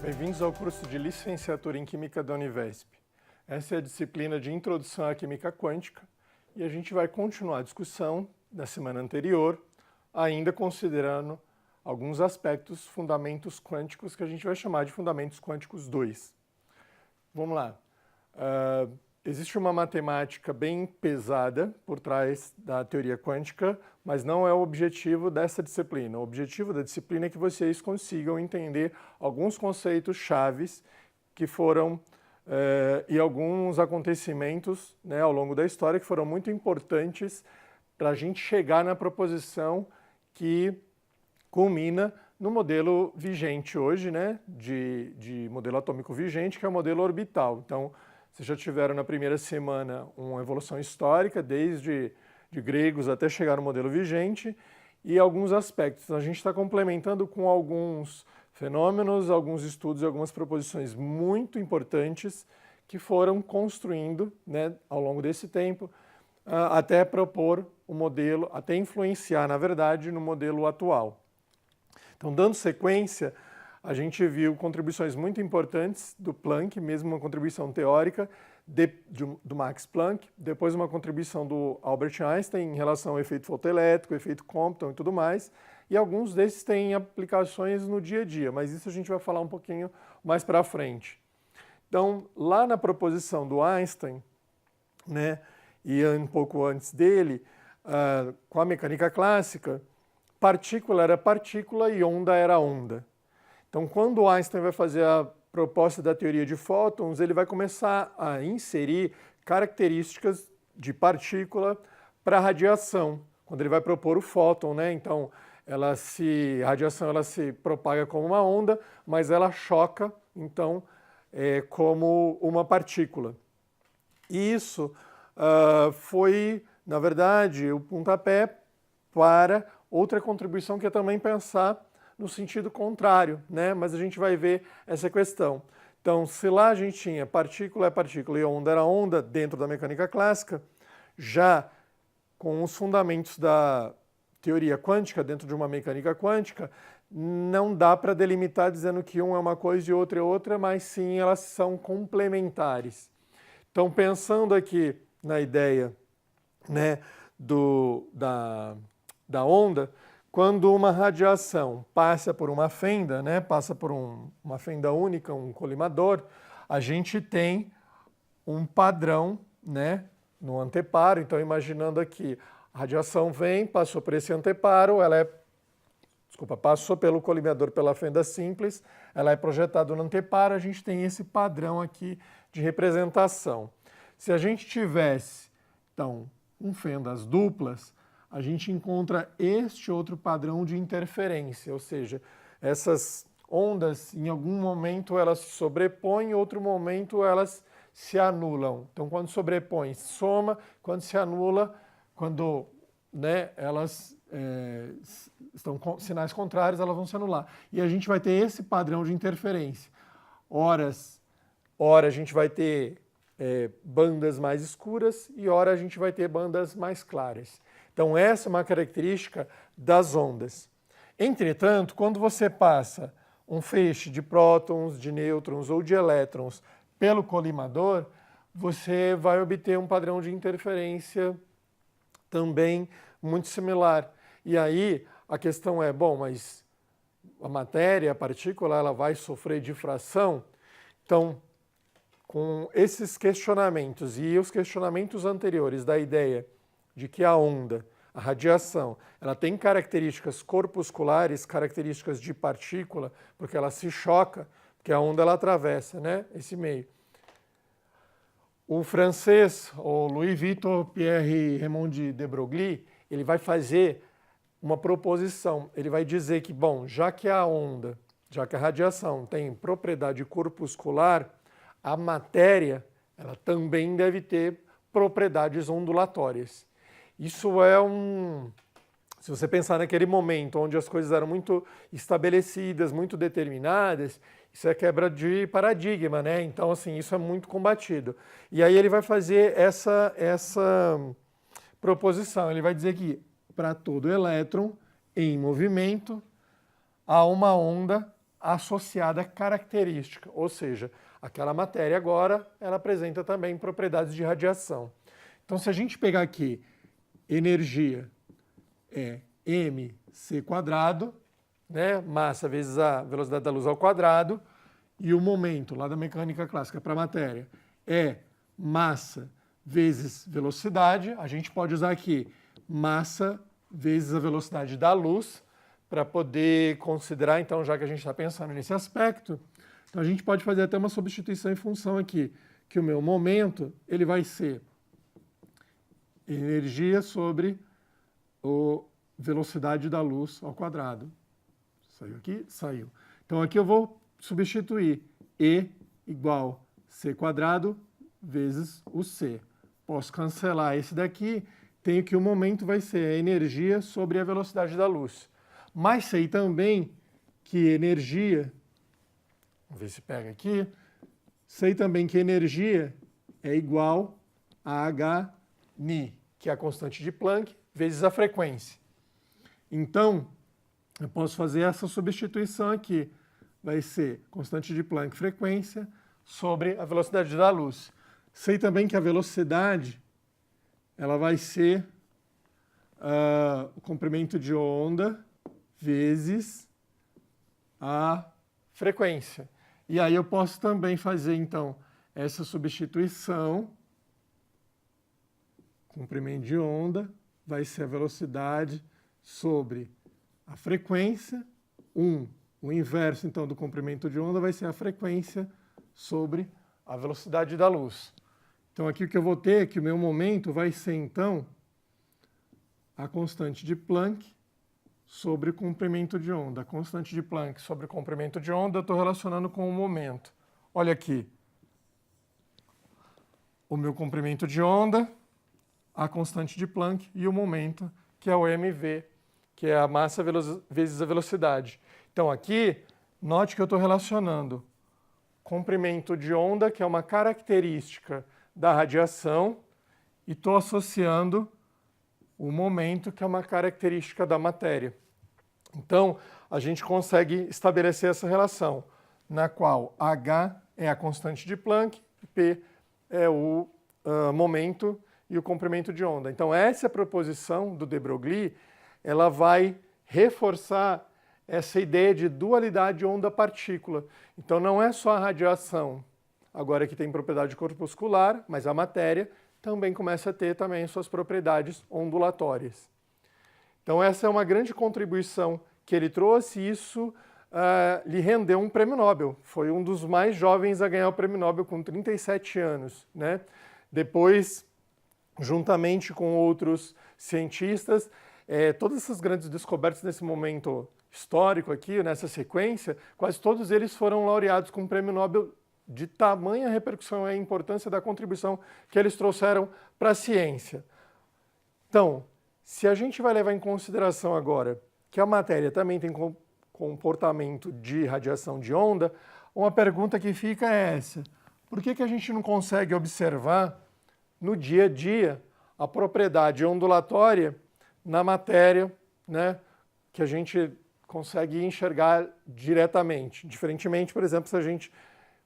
Bem-vindos ao curso de Licenciatura em Química da Univesp. Essa é a disciplina de Introdução à Química Quântica e a gente vai continuar a discussão da semana anterior, ainda considerando alguns aspectos, fundamentos quânticos, que a gente vai chamar de Fundamentos Quânticos 2. Vamos lá. Existe uma matemática bem pesada por trás da teoria quântica, mas não é o objetivo dessa disciplina. O objetivo da disciplina é que vocês consigam entender alguns conceitos chaves que foram e alguns acontecimentos, né, ao longo da história que foram muito importantes para a gente chegar na proposição que culmina no modelo vigente hoje, né, de modelo atômico vigente, que é o modelo orbital. Então, vocês já tiveram na primeira semana uma evolução histórica, desde de gregos até chegar no modelo vigente, e alguns aspectos. A gente está complementando com alguns fenômenos, alguns estudos e algumas proposições muito importantes que foram construindo, né, ao longo desse tempo, até propor o modelo, até influenciar, na verdade, no modelo atual. Então, dando sequência, a gente viu contribuições muito importantes do Planck, mesmo uma contribuição teórica do Max Planck, depois uma contribuição do Albert Einstein em relação ao efeito fotoelétrico, efeito Compton e tudo mais, e alguns desses têm aplicações no dia a dia, mas isso a gente vai falar um pouquinho mais para frente. Então, lá na proposição do Einstein, né, e um pouco antes dele, com a mecânica clássica, partícula era partícula e onda era onda. Então, quando Einstein vai fazer a proposta da teoria de fótons, ele vai começar a inserir características de partícula para a radiação, quando ele vai propor o fóton, né? Então, a radiação ela se propaga como uma onda, mas ela choca, então, como uma partícula. E isso foi, na verdade, o pontapé para outra contribuição que é também pensar no sentido contrário, né? Mas a gente vai ver essa questão. Então, se lá a gente tinha partícula é partícula e onda era onda dentro da mecânica clássica, já com os fundamentos da teoria quântica dentro de uma mecânica quântica, não dá para delimitar dizendo que um é uma coisa e outro é outra, mas sim elas são complementares. Então, pensando aqui na ideia, né, da onda, quando uma radiação passa por uma fenda, né, passa por uma fenda única, um colimador, a gente tem um padrão, né, no anteparo. Então, imaginando aqui, a radiação vem, passou por esse anteparo, passou pelo colimador pela fenda simples, ela é projetada no anteparo, a gente tem esse padrão aqui de representação. Se a gente tivesse, então, fendas duplas, a gente encontra este outro padrão de interferência, ou seja, essas ondas, em algum momento elas se sobrepõem, em outro momento elas se anulam. Então, quando sobrepõe, soma, quando se anula, quando, né, elas estão com sinais contrários, elas vão se anular. E a gente vai ter esse padrão de interferência. Ora a gente vai ter bandas mais escuras e ora a gente vai ter bandas mais claras. Então, essa é uma característica das ondas. Entretanto, quando você passa um feixe de prótons, de nêutrons ou de elétrons pelo colimador, você vai obter um padrão de interferência também muito similar. E aí, a questão é, bom, mas a matéria, a partícula, ela vai sofrer difração? Então, com esses questionamentos e os questionamentos anteriores da ideia de que a onda, a radiação, ela tem características corpusculares, características de partícula, porque ela se choca, porque a onda ela atravessa, né, esse meio. O francês, o Louis-Victor Pierre Raymond de Broglie, ele vai fazer uma proposição. Ele vai dizer que, bom, já que a radiação tem propriedade corpuscular, a matéria ela também deve ter propriedades ondulatórias. Isso se você pensar naquele momento onde as coisas eram muito estabelecidas, muito determinadas, isso é quebra de paradigma, né? Então, assim, isso é muito combatido. E aí ele vai fazer essa proposição. Ele vai dizer que para todo elétron em movimento há uma onda associada característica, ou seja, aquela matéria agora ela apresenta também propriedades de radiação. Então, se a gente pegar aqui energia é mc², né, massa vezes a velocidade da luz ao quadrado, e o momento lá da mecânica clássica para a matéria é massa vezes velocidade, a gente pode usar aqui massa vezes a velocidade da luz para poder considerar, então, já que a gente está pensando nesse aspecto, então a gente pode fazer até uma substituição em função aqui, que o meu momento ele vai ser energia sobre a velocidade da luz ao quadrado. Saiu aqui? Saiu. Então aqui eu vou substituir E igual C² vezes o C. Posso cancelar esse daqui, tenho que o momento vai ser a energia sobre a velocidade da luz. Mas sei também que energia, vamos ver se pega aqui, sei também que energia é igual a hν, que é a constante de Planck, vezes a frequência. Então, eu posso fazer essa substituição aqui. Vai ser constante de Planck, frequência, sobre a velocidade da luz. Sei também que a velocidade ela vai ser o comprimento de onda vezes a frequência. E aí eu posso também fazer, então, essa substituição. Comprimento de onda vai ser a velocidade sobre a frequência. O inverso, então, do comprimento de onda vai ser a frequência sobre a velocidade da luz. Então, aqui o que eu vou ter é que o meu momento vai ser, então, a constante de Planck sobre o comprimento de onda. A constante de Planck sobre o comprimento de onda eu estou relacionando com o momento. Olha aqui. O meu comprimento de onda, a constante de Planck e o momento, que é o mv, que é a massa vezes a velocidade. Então, aqui, note que eu estou relacionando comprimento de onda, que é uma característica da radiação, e estou associando o momento, que é uma característica da matéria. Então, a gente consegue estabelecer essa relação, na qual H é a constante de Planck, P é o momento e o comprimento de onda. Então, essa proposição do de Broglie, ela vai reforçar essa ideia de dualidade onda-partícula. Então, não é só a radiação, agora que tem propriedade corpuscular, mas a matéria também começa a ter também suas propriedades ondulatórias. Então, essa é uma grande contribuição que ele trouxe, e isso lhe rendeu um prêmio Nobel. Foi um dos mais jovens a ganhar o prêmio Nobel, com 37 anos, né? Depois, juntamente com outros cientistas, todas essas grandes descobertas nesse momento histórico aqui, nessa sequência, quase todos eles foram laureados com o prêmio Nobel, de tamanha repercussão e importância da contribuição que eles trouxeram para a ciência. Então, se a gente vai levar em consideração agora que a matéria também tem comportamento de radiação de onda, uma pergunta que fica é essa: por que a gente não consegue observar no dia a dia a propriedade ondulatória na matéria, né, que a gente consegue enxergar diretamente? Diferentemente, por exemplo, se a gente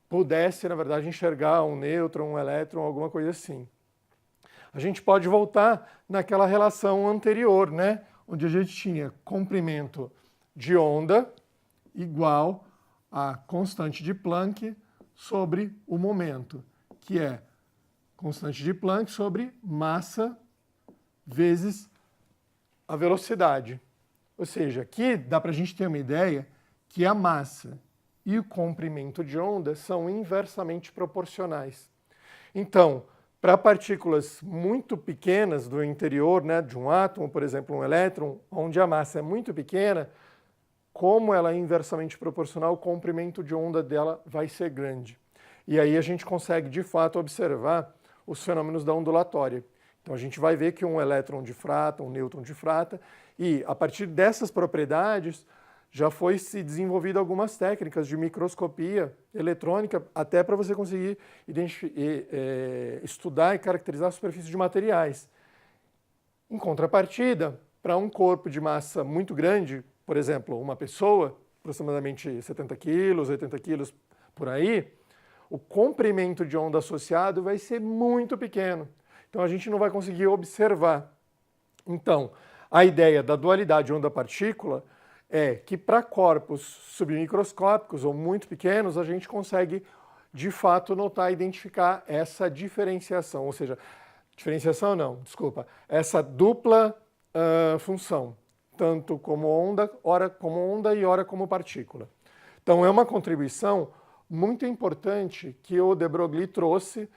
pudesse, na verdade, enxergar um nêutron, um elétron, alguma coisa assim. A gente pode voltar naquela relação anterior, né, onde a gente tinha comprimento de onda igual a constante de Planck sobre o momento, que é constante de Planck sobre massa vezes a velocidade. Ou seja, aqui dá para a gente ter uma ideia que a massa e o comprimento de onda são inversamente proporcionais. Então, para partículas muito pequenas do interior, né, de um átomo, por exemplo, um elétron, onde a massa é muito pequena, como ela é inversamente proporcional, o comprimento de onda dela vai ser grande. E aí a gente consegue, de fato, observar os fenômenos da ondulatória. Então a gente vai ver que um elétron difrata, um nêutron difrata, e a partir dessas propriedades já foi se desenvolvido algumas técnicas de microscopia eletrônica, até para você conseguir estudar e caracterizar a superfície de materiais. Em contrapartida, para um corpo de massa muito grande, por exemplo, uma pessoa, aproximadamente 70 quilos, 80 quilos por aí, o comprimento de onda associado vai ser muito pequeno. Então a gente não vai conseguir observar. Então, a ideia da dualidade onda-partícula é que para corpos submicroscópicos ou muito pequenos, a gente consegue, de fato, notar e identificar essa diferenciação, ou seja, essa dupla função, tanto como onda, ora como onda e ora como partícula. Então é uma contribuição muito importante que o de Broglie trouxe,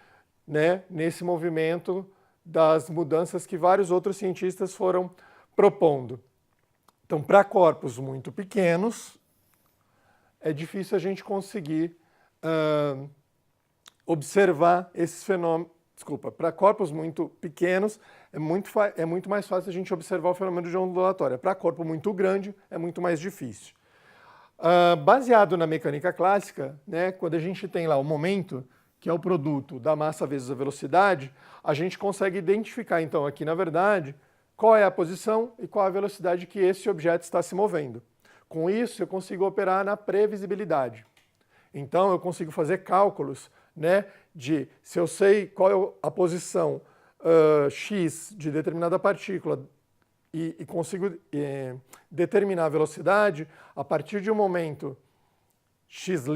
né, nesse movimento das mudanças que vários outros cientistas foram propondo. Então, para corpos muito pequenos, é difícil a gente conseguir observar esses fenômenos. Para corpos muito pequenos, é muito mais fácil a gente observar o fenômeno de onda ondulatória. Para corpo muito grande, é muito mais difícil. Baseado na mecânica clássica, né, quando a gente tem lá o momento, que é o produto da massa vezes a velocidade, a gente consegue identificar, então, aqui, na verdade, qual é a posição e qual a velocidade que esse objeto está se movendo. Com isso, eu consigo operar na previsibilidade. Então, eu consigo fazer cálculos, né, de se eu sei qual é a posição x de determinada partícula e consigo determinar a velocidade, a partir de um momento x',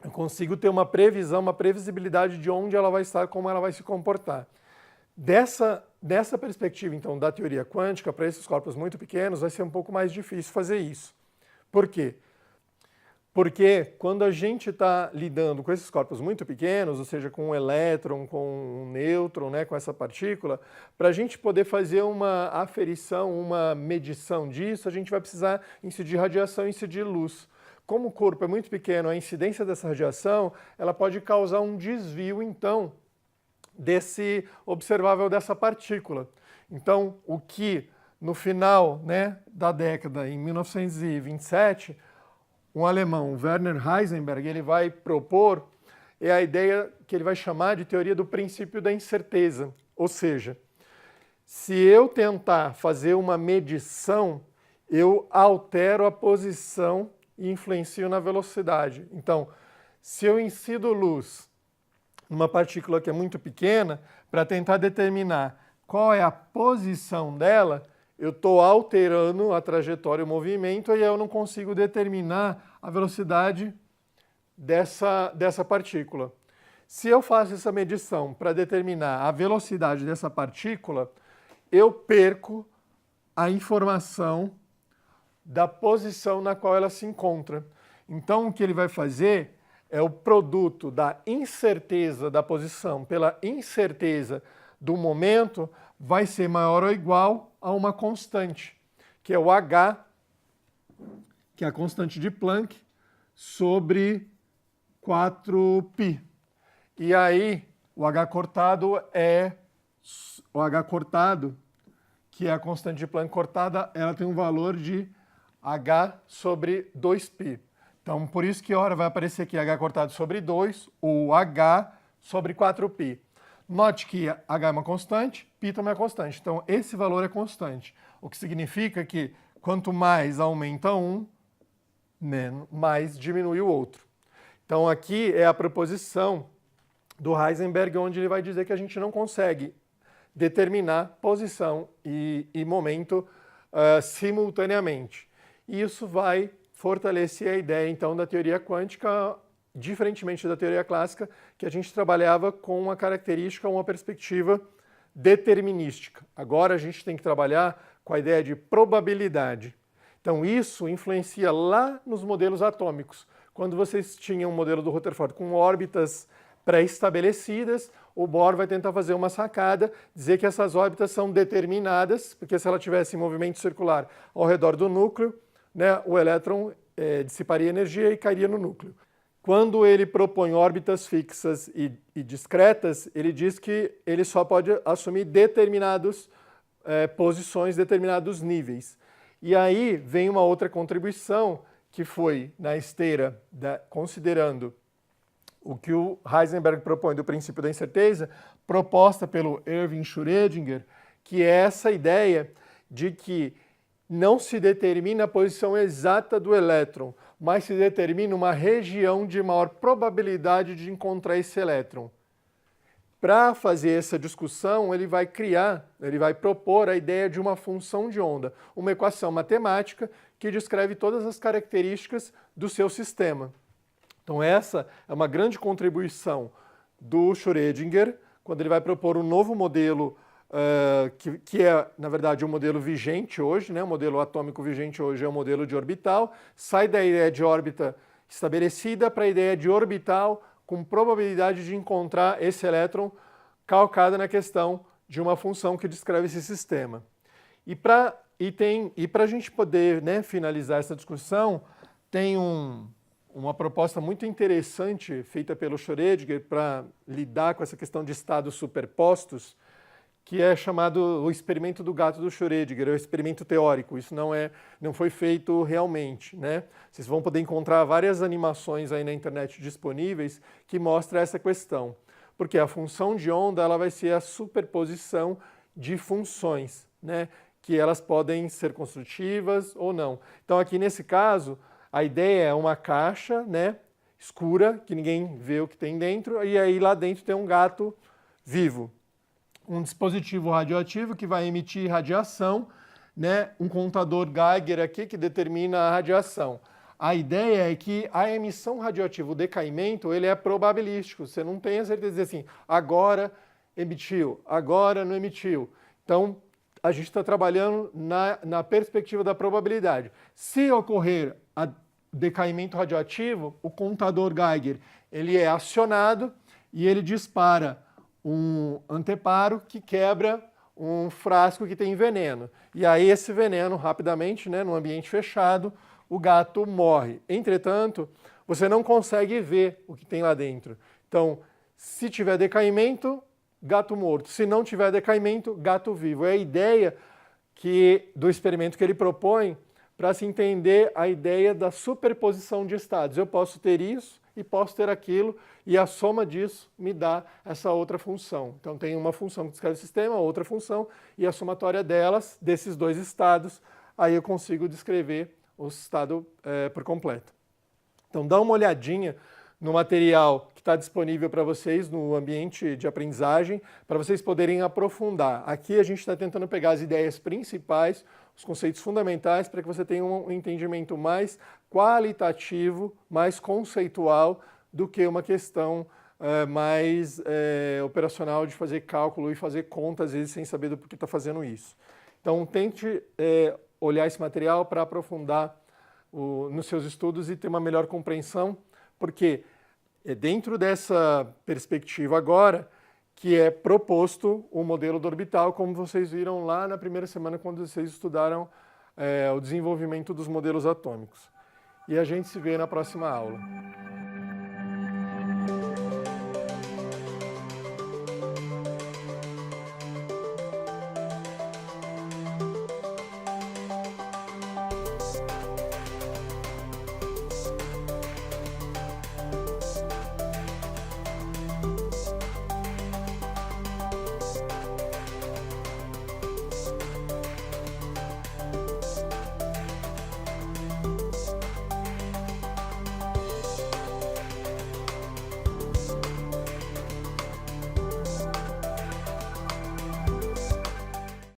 eu consigo ter uma previsão, uma previsibilidade de onde ela vai estar, como ela vai se comportar. Dessa perspectiva, então, da teoria quântica, para esses corpos muito pequenos, vai ser um pouco mais difícil fazer isso. Por quê? Porque quando a gente está lidando com esses corpos muito pequenos, ou seja, com um elétron, com um nêutron, né, com essa partícula, para a gente poder fazer uma aferição, uma medição disso, a gente vai precisar incidir radiação e incidir luz. Como o corpo é muito pequeno, a incidência dessa radiação, ela pode causar um desvio, então, desse observável dessa partícula. Então, o que no final, né, da década, em 1927, um alemão, Werner Heisenberg, ele vai propor é a ideia que ele vai chamar de teoria do princípio da incerteza. Ou seja, se eu tentar fazer uma medição, eu altero a posição e influencio na velocidade. Então, se eu incido luz numa partícula que é muito pequena, para tentar determinar qual é a posição dela, eu estou alterando a trajetória e o movimento e eu não consigo determinar a velocidade dessa partícula. Se eu faço essa medição para determinar a velocidade dessa partícula, eu perco a informação da posição na qual ela se encontra. Então, o que ele vai fazer é o produto da incerteza da posição pela incerteza do momento vai ser maior ou igual a uma constante, que é o H, que é a constante de Planck, sobre 4π. E aí, o H cortado, que é a constante de Planck cortada, ela tem um valor de H sobre 2π. Então, por isso que, ora, vai aparecer aqui H cortado sobre 2, ou H sobre 4π. Note que H é uma constante, π também é constante. Então, esse valor é constante. O que significa que quanto mais aumenta um, mais diminui o outro. Então, aqui é a proposição do Heisenberg, onde ele vai dizer que a gente não consegue determinar posição e momento simultaneamente. E isso vai fortalecer a ideia, então, da teoria quântica, diferentemente da teoria clássica, que a gente trabalhava com uma característica, uma perspectiva determinística. Agora a gente tem que trabalhar com a ideia de probabilidade. Então isso influencia lá nos modelos atômicos. Quando vocês tinham um modelo do Rutherford com órbitas pré-estabelecidas, o Bohr vai tentar fazer uma sacada, dizer que essas órbitas são determinadas, porque se ela tivesse em movimento circular ao redor do núcleo, né, o elétron dissiparia energia e cairia no núcleo. Quando ele propõe órbitas fixas e discretas, ele diz que ele só pode assumir determinadas posições, determinados níveis. E aí vem uma outra contribuição, que foi na esteira, considerando o que o Heisenberg propõe do princípio da incerteza, proposta pelo Erwin Schrödinger, que é essa ideia de que não se determina a posição exata do elétron, mas se determina uma região de maior probabilidade de encontrar esse elétron. Para fazer essa discussão, ele vai propor a ideia de uma função de onda, uma equação matemática que descreve todas as características do seu sistema. Então essa é uma grande contribuição do Schrödinger, quando ele vai propor um novo modelo, que é, na verdade, o modelo vigente hoje, né? O modelo atômico vigente hoje é o modelo de orbital, sai da ideia de órbita estabelecida para a ideia de orbital com probabilidade de encontrar esse elétron calcada na questão de uma função que descreve esse sistema. E para a gente poder, né, finalizar essa discussão, tem uma proposta muito interessante feita pelo Schrödinger para lidar com essa questão de estados superpostos, que é chamado o experimento do gato do Schrödinger, é o experimento teórico, isso não foi feito realmente, né? Vocês vão poder encontrar várias animações aí na internet disponíveis que mostram essa questão, porque a função de onda ela vai ser a superposição de funções, né? Que elas podem ser construtivas ou não. Então aqui nesse caso, a ideia é uma caixa, né, escura, que ninguém vê o que tem dentro, e aí lá dentro tem um gato vivo. Um dispositivo radioativo que vai emitir radiação, né? Um contador Geiger aqui que determina a radiação. A ideia é que a emissão radioativa, o decaimento, ele é probabilístico. Você não tem a certeza de dizer assim, agora emitiu, agora não emitiu. Então, a gente está trabalhando na perspectiva da probabilidade. Se ocorrer decaimento radioativo, o contador Geiger ele é acionado e ele dispara um anteparo que quebra um frasco que tem veneno. E aí esse veneno, rapidamente, né, no ambiente fechado, o gato morre. Entretanto, você não consegue ver o que tem lá dentro. Então, se tiver decaimento, gato morto. Se não tiver decaimento, gato vivo. É a ideia do experimento que ele propõe para se entender a ideia da superposição de estados. Eu posso ter isso e posso ter aquilo, e a soma disso me dá essa outra função. Então tem uma função que descreve o sistema, outra função, e a somatória delas, desses dois estados, aí eu consigo descrever o estado por completo. Então dá uma olhadinha no material que está disponível para vocês no ambiente de aprendizagem, para vocês poderem aprofundar. Aqui a gente está tentando pegar as ideias principais, os conceitos fundamentais, para que você tenha um entendimento mais qualitativo, mais conceitual, do que uma questão mais operacional de fazer cálculo e fazer conta, às vezes, sem saber do porquê está fazendo isso. Então, tente olhar esse material para aprofundar nos seus estudos e ter uma melhor compreensão, porque é dentro dessa perspectiva agora que é proposto o modelo do orbital, como vocês viram lá na primeira semana, quando vocês estudaram o desenvolvimento dos modelos atômicos. E a gente se vê na próxima aula.